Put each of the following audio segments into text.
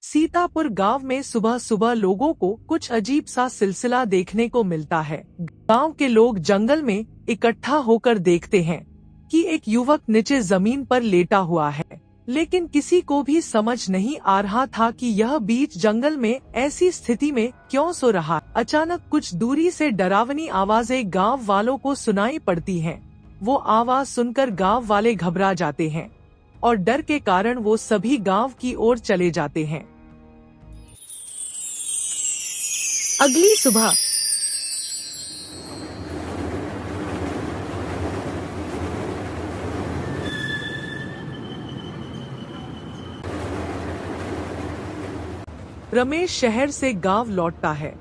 सीतापुर गांव में सुबह सुबह लोगों को कुछ अजीब सा सिलसिला देखने को मिलता है। गांव के लोग जंगल में इकट्ठा होकर देखते हैं कि एक युवक नीचे जमीन पर लेटा हुआ है, लेकिन किसी को भी समझ नहीं आ रहा था कि यह बीच जंगल में ऐसी स्थिति में क्यों सो रहा। अचानक कुछ दूरी से डरावनी आवाजें गांव वालों को सुनाई पड़ती हैं। वो आवाज सुनकर गांव वाले घबरा जाते हैं और डर के कारण वो सभी गांव की ओर चले जाते हैं। अगली सुबह रमेश शहर से गांव लौटता है।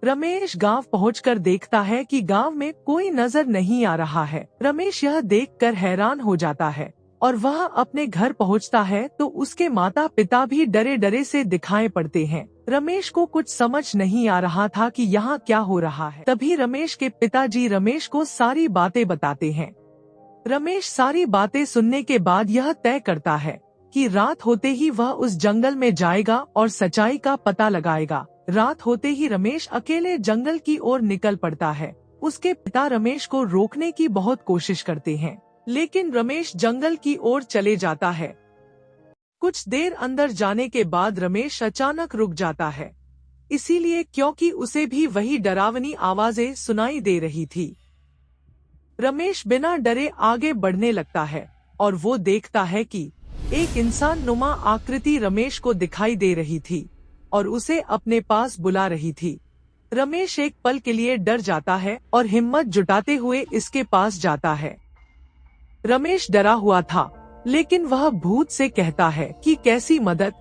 रमेश गांव पहुंचकर देखता है कि गांव में कोई नजर नहीं आ रहा है। रमेश यह देखकर हैरान हो जाता है और वह अपने घर पहुंचता है तो उसके माता पिता भी डरे डरे से दिखाई पड़ते हैं। रमेश को कुछ समझ नहीं आ रहा था कि यहाँ क्या हो रहा है। तभी रमेश के पिताजी रमेश को सारी बातें बताते हैं। रमेश सारी बातें सुनने के बाद यह तय करता है कि रात होते ही वह उस जंगल में जाएगा और सच्चाई का पता लगाएगा। रात होते ही रमेश अकेले जंगल की ओर निकल पड़ता है। उसके पिता रमेश को रोकने की बहुत कोशिश करते हैं, लेकिन रमेश जंगल की ओर चले जाता है। कुछ देर अंदर जाने के बाद रमेश अचानक रुक जाता है, इसीलिए क्योंकि उसे भी वही डरावनी आवाजें सुनाई दे रही थी। रमेश बिना डरे आगे बढ़ने लगता है और वो देखता है कि एक इंसान नुमा आकृति रमेश को दिखाई दे रही थी और उसे अपने पास बुला रही थी। रमेश एक पल के लिए डर जाता है और हिम्मत जुटाते हुए इसके पास जाता है। रमेश डरा हुआ था, लेकिन वह भूत से कहता है कि कैसी मदद,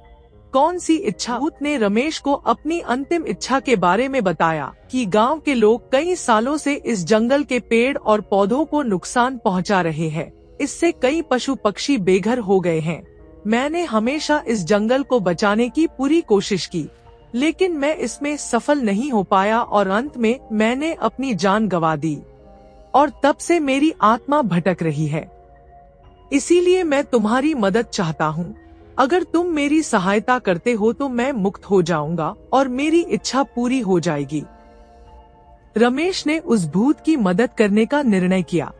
कौन सी इच्छा। भूत ने रमेश को अपनी अंतिम इच्छा के बारे में बताया कि गांव के लोग कई सालों से इस जंगल के पेड़ और पौधों को नुकसान पहुंचा रहे हैं। इससे कई पशु पक्षी बेघर हो गए हैं। मैंने हमेशा इस जंगल को बचाने की पूरी कोशिश की, लेकिन मैं इसमें सफल नहीं हो पाया और अंत में मैंने अपनी जान गंवा दी और तब से मेरी आत्मा भटक रही है। इसीलिए मैं तुम्हारी मदद चाहता हूँ। अगर तुम मेरी सहायता करते हो तो मैं मुक्त हो जाऊंगा और मेरी इच्छा पूरी हो जाएगी। रमेश ने उस भूत की मदद करने का निर्णय किया।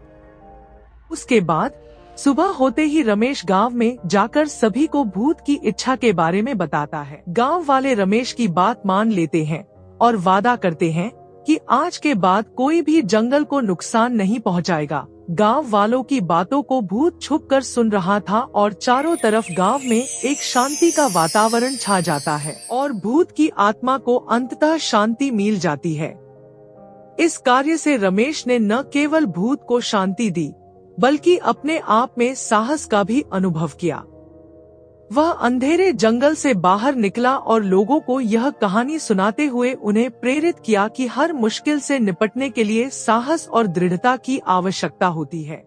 उसके बाद सुबह होते ही रमेश गांव में जाकर सभी को भूत की इच्छा के बारे में बताता है। गांव वाले रमेश की बात मान लेते हैं और वादा करते हैं कि आज के बाद कोई भी जंगल को नुकसान नहीं पहुंचाएगा। गांव वालों की बातों को भूत छुपकर सुन रहा था और चारों तरफ गांव में एक शांति का वातावरण छा जाता है और भूत की आत्मा को अंततः शांति मिल जाती है। इस कार्य से रमेश ने न केवल भूत को शांति दी, बल्कि अपने आप में साहस का भी अनुभव किया। वह अंधेरे जंगल से बाहर निकला और लोगों को यह कहानी सुनाते हुए उन्हें प्रेरित किया कि हर मुश्किल से निपटने के लिए साहस और दृढ़ता की आवश्यकता होती है।